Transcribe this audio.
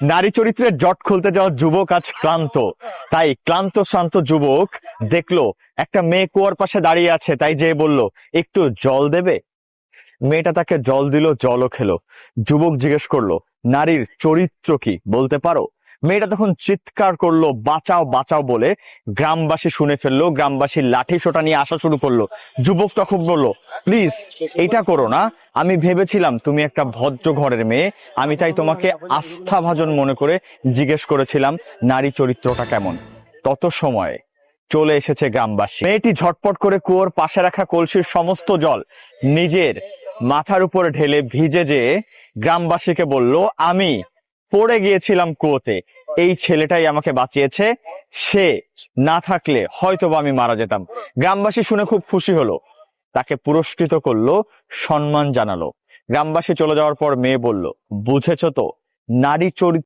নারী চরিত্রের জট খুলতে যাওয়া যুবক আজ ক্লান্ত। তাই ক্লান্ত শান্ত যুবক দেখলো একটা মেয়ে কুয়ার পাশে দাঁড়িয়ে আছে, তাই যে বলল, একটু জল দেবে? মেয়েটা তাকে জল দিল, জলও খেলো। যুবক জিজ্ঞেস করলো, নারীর চরিত্র কি বলতে পারো? মেয়েটা তখন চিৎকার করলো, বাঁচাও বাঁচাও বলে। গ্রামবাসী শুনে ফেললো, গ্রামবাসী লাঠি সোটা নিয়ে আসা শুরু করলো। যুবক তখন বললো, প্লিজ এটা করো না, আমি ভেবেছিলাম তুমি একটা ভদ্র ঘরের মেয়ে, আমি তাই তোমাকে আস্থাভাজন মনে করে জিজ্ঞেস করেছিলাম নারী চরিত্রটা কেমন। তত সময় চলে এসেছে গ্রামবাসী। মেয়েটি ঝটপট করে কুয়োর পাশে রাখা কলসির সমস্ত জল নিজের মাথার উপরে ঢেলে ভিজে যেয়ে গ্রামবাসীকে বলল, আমি পড়ে গিয়েছিলাম কুয়োতে, এই ছেলেটাই আমাকে বাঁচিয়েছে, সে না থাকলে হয়তোবা আমি মারা যেতাম। গ্রামবাসী শুনে খুব খুশি হলো, তাকে পুরস্কৃত করলো, সম্মান জানালো। গ্রামবাসী চলে যাওয়ার পর মেয়ে বলল, বুঝেছো তো, নারী চরিত্র